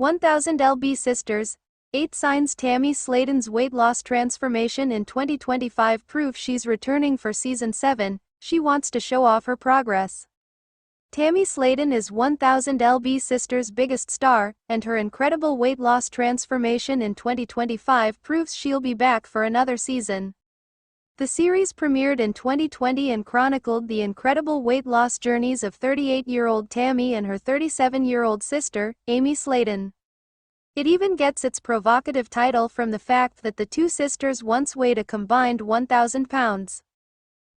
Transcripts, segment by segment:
1000 lb Sisters, 8 signs Tammy Sladen's weight loss transformation in 2025 prove she's returning for season 7, she wants to show off her progress. Tammy Sladen is 1000 lb Sisters' biggest star, and her incredible weight loss transformation in 2025 proves she'll be back for another season. The series premiered in 2020 and chronicled the incredible weight loss journeys of 38-year-old Tammy and her 37-year-old sister, Amy Sladen. It even gets its provocative title from the fact that the two sisters once weighed a combined 1,000 pounds.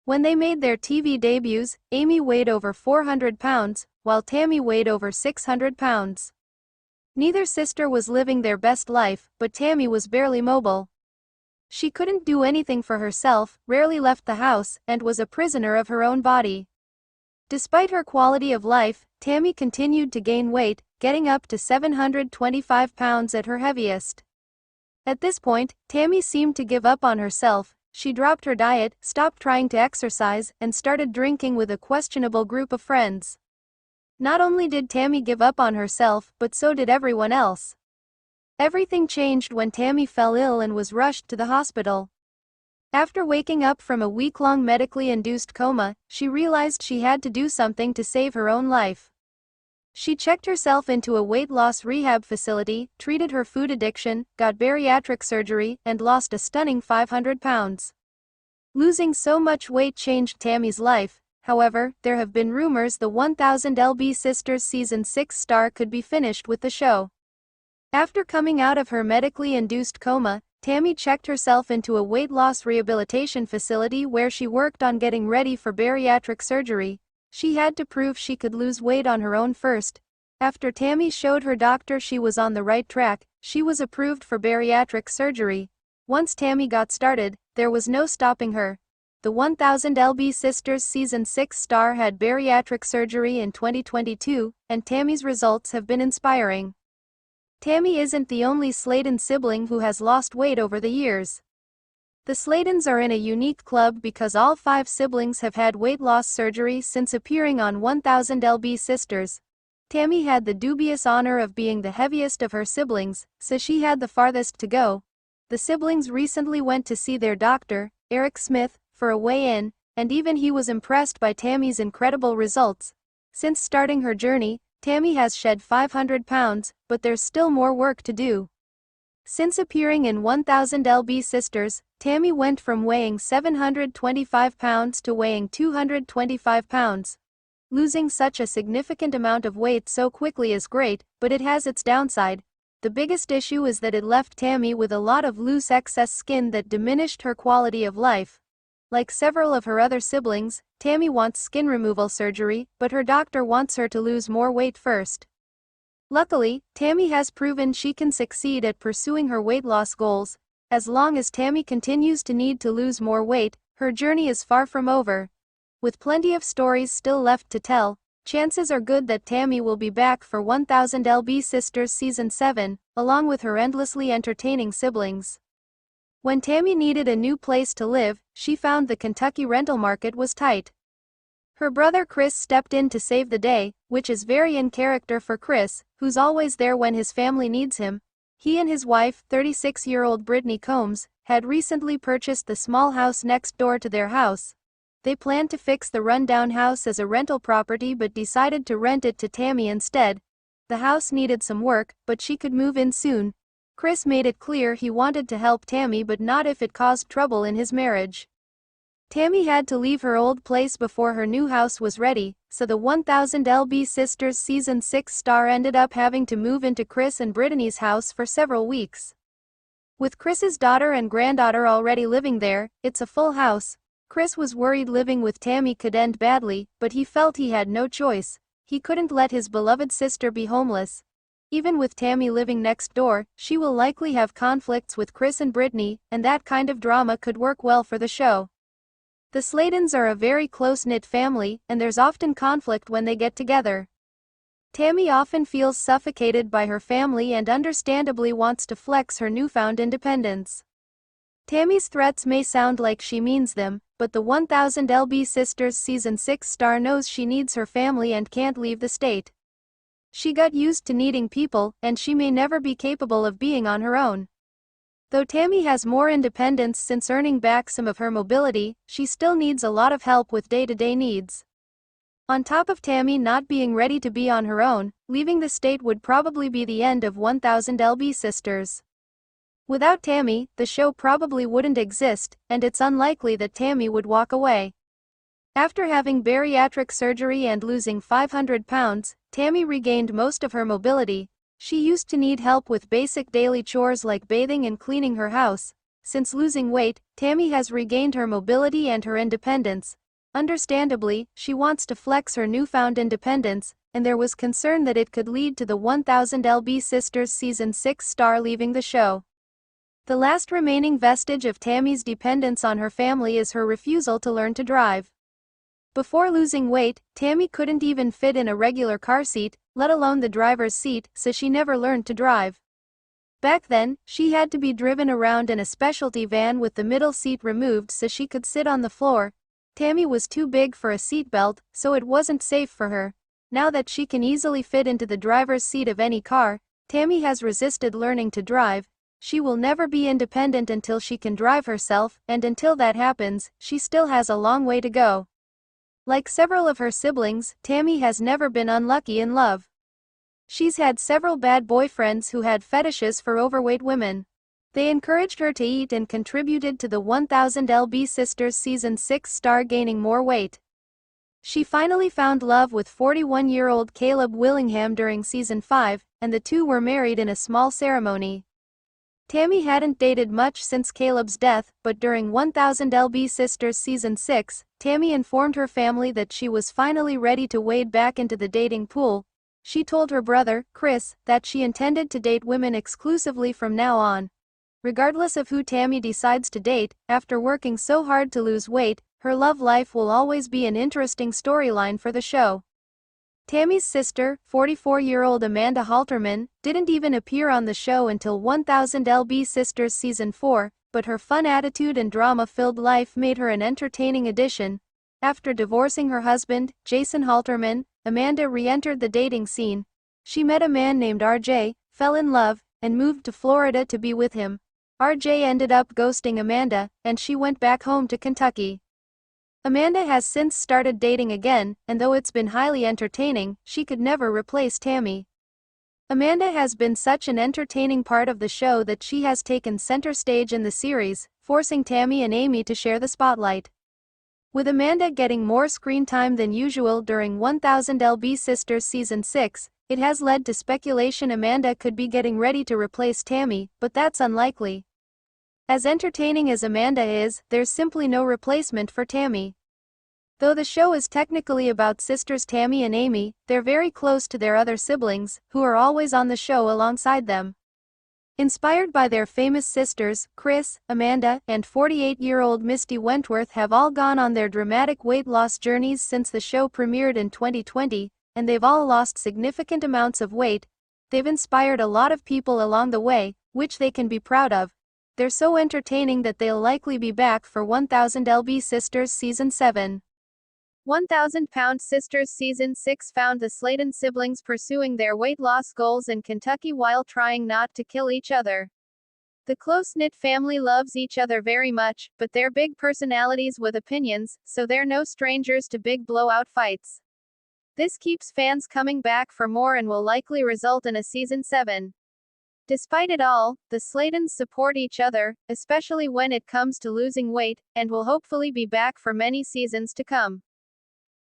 When they made their TV debuts, Amy weighed over 400 pounds, while Tammy weighed over 600 pounds. Neither sister was living their best life, but Tammy was barely mobile. She couldn't do anything for herself, rarely left the house, and was a prisoner of her own body. Despite her quality of life, Tammy continued to gain weight, getting up to 725 pounds at her heaviest. At this point, Tammy seemed to give up on herself. She dropped her diet, stopped trying to exercise, and started drinking with a questionable group of friends. Not only did Tammy give up on herself, but so did everyone else. Everything changed when Tammy fell ill and was rushed to the hospital. After waking up from a week-long medically induced coma, she realized she had to do something to save her own life. She checked herself into a weight loss rehab facility, treated her food addiction, got bariatric surgery, and lost a stunning 500 pounds. Losing so much weight changed Tammy's life. However, there have been rumors the 1000 lb Sisters season 6 star could be finished with the show. After coming out of her medically induced coma, Tammy checked herself into a weight loss rehabilitation facility where she worked on getting ready for bariatric surgery. She had to prove she could lose weight on her own first. After Tammy showed her doctor she was on the right track, she was approved for bariatric surgery. Once Tammy got started, there was no stopping her. The 1000 lb Sisters season 6 star had bariatric surgery in 2022, and Tammy's results have been inspiring. Tammy isn't the only Sladen sibling who has lost weight over the years. The Sladens are in a unique club because all 5 siblings have had weight loss surgery since appearing on 1000 lb Sisters. Tammy had the dubious honor of being the heaviest of her siblings, so she had the farthest to go. The siblings recently went to see their doctor, Eric Smith, for a weigh-in, and even he was impressed by Tammy's incredible results. Since starting her journey, Tammy has shed 500 pounds, but there's still more work to do. Since appearing in 1000 lb Sisters, Tammy went from weighing 725 pounds to weighing 225 pounds. Losing such a significant amount of weight so quickly is great, but it has its downside. The biggest issue is that it left Tammy with a lot of loose excess skin that diminished her quality of life. Like several of her other siblings, Tammy wants skin removal surgery, but her doctor wants her to lose more weight first. Luckily, Tammy has proven she can succeed at pursuing her weight loss goals. As long as Tammy continues to need to lose more weight, her journey is far from over. With plenty of stories still left to tell, chances are good that Tammy will be back for 1000 lb Sisters season 7, along with her endlessly entertaining siblings. When Tammy needed a new place to live, she found the Kentucky rental market was tight. Her brother Chris stepped in to save the day, which is very in character for Chris, who's always there when his family needs him. He and his wife, 36-year-old Brittany Combs, had recently purchased the small house next door to their house. They planned to fix the rundown house as a rental property but decided to rent it to Tammy instead. The house needed some work, but she could move in soon. Chris made it clear he wanted to help Tammy but not if it caused trouble in his marriage. Tammy had to leave her old place before her new house was ready, so the 1000 lb Sisters season 6 star ended up having to move into Chris and Brittany's house for several weeks. With Chris's daughter and granddaughter already living there, it's a full house. Chris was worried living with Tammy could end badly, but he felt he had no choice. He couldn't let his beloved sister be homeless. Even with Tammy living next door, she will likely have conflicts with Chris and Brittany, and that kind of drama could work well for the show. The Sladens are a very close-knit family, and there's often conflict when they get together. Tammy often feels suffocated by her family and understandably wants to flex her newfound independence. Tammy's threats may sound like she means them, but the 1000 lb Sisters season 6 star knows she needs her family and can't leave the state. She got used to needing people, and she may never be capable of being on her own. Though Tammy has more independence since earning back some of her mobility, she still needs a lot of help with day-to-day needs. On top of Tammy not being ready to be on her own, leaving the state would probably be the end of 1000 LB Sisters. Without Tammy, the show probably wouldn't exist, and it's unlikely that Tammy would walk away. After having bariatric surgery and losing 500 pounds, Tammy regained most of her mobility. She used to need help with basic daily chores like bathing and cleaning her house. Since losing weight, Tammy has regained her mobility and her independence. Understandably, she wants to flex her newfound independence, and there was concern that it could lead to the 1000 LB Sisters Season 6 star leaving the show. The last remaining vestige of Tammy's dependence on her family is her refusal to learn to drive. Before losing weight, Tammy couldn't even fit in a regular car seat, let alone the driver's seat, so she never learned to drive. Back then, she had to be driven around in a specialty van with the middle seat removed so she could sit on the floor. Tammy was too big for a seatbelt, so it wasn't safe for her. Now that she can easily fit into the driver's seat of any car, Tammy has resisted learning to drive. She will never be independent until she can drive herself, and until that happens, she still has a long way to go. Like several of her siblings, Tammy has never been unlucky in love. She's had several bad boyfriends who had fetishes for overweight women. They encouraged her to eat and contributed to the 1000 LB Sisters Season 6 star gaining more weight. She finally found love with 41-year-old Caleb Willingham during Season 5, and the two were married in a small ceremony. Tammy hadn't dated much since Caleb's death, but during 1000 LB Sisters Season 6, Tammy informed her family that she was finally ready to wade back into the dating pool. She told her brother, Chris, that she intended to date women exclusively from now on. Regardless of who Tammy decides to date, after working so hard to lose weight, her love life will always be an interesting storyline for the show. Tammy's sister, 44-year-old Amanda Halterman, didn't even appear on the show until 1000 LB Sisters Season 4, but her fun attitude and drama-filled life made her an entertaining addition. After divorcing her husband, Jason Halterman, Amanda re-entered the dating scene. She met a man named RJ, fell in love, and moved to Florida to be with him. RJ ended up ghosting Amanda, and she went back home to Kentucky. Amanda has since started dating again, and though it's been highly entertaining, she could never replace Tammy. Amanda has been such an entertaining part of the show that she has taken center stage in the series, forcing Tammy and Amy to share the spotlight. With Amanda getting more screen time than usual during 1000 LB Sisters Season 6, it has led to speculation Amanda could be getting ready to replace Tammy, but that's unlikely. As entertaining as Amanda is, there's simply no replacement for Tammy. Though the show is technically about sisters Tammy and Amy, they're very close to their other siblings, who are always on the show alongside them. Inspired by their famous sisters, Chris, Amanda, and 48-year-old Misty Wentworth have all gone on their dramatic weight loss journeys since the show premiered in 2020, and they've all lost significant amounts of weight. They've inspired a lot of people along the way, which they can be proud of. They're so entertaining that they'll likely be back for 1000 LB Sisters Season 7. 1000 Pound Sisters Season 6 found the Sladen siblings pursuing their weight loss goals in Kentucky while trying not to kill each other. The close-knit family loves each other very much, but they're big personalities with opinions, so they're no strangers to big blowout fights. This keeps fans coming back for more and will likely result in a Season 7. Despite it all, the Sladens support each other, especially when it comes to losing weight, and will hopefully be back for many seasons to come.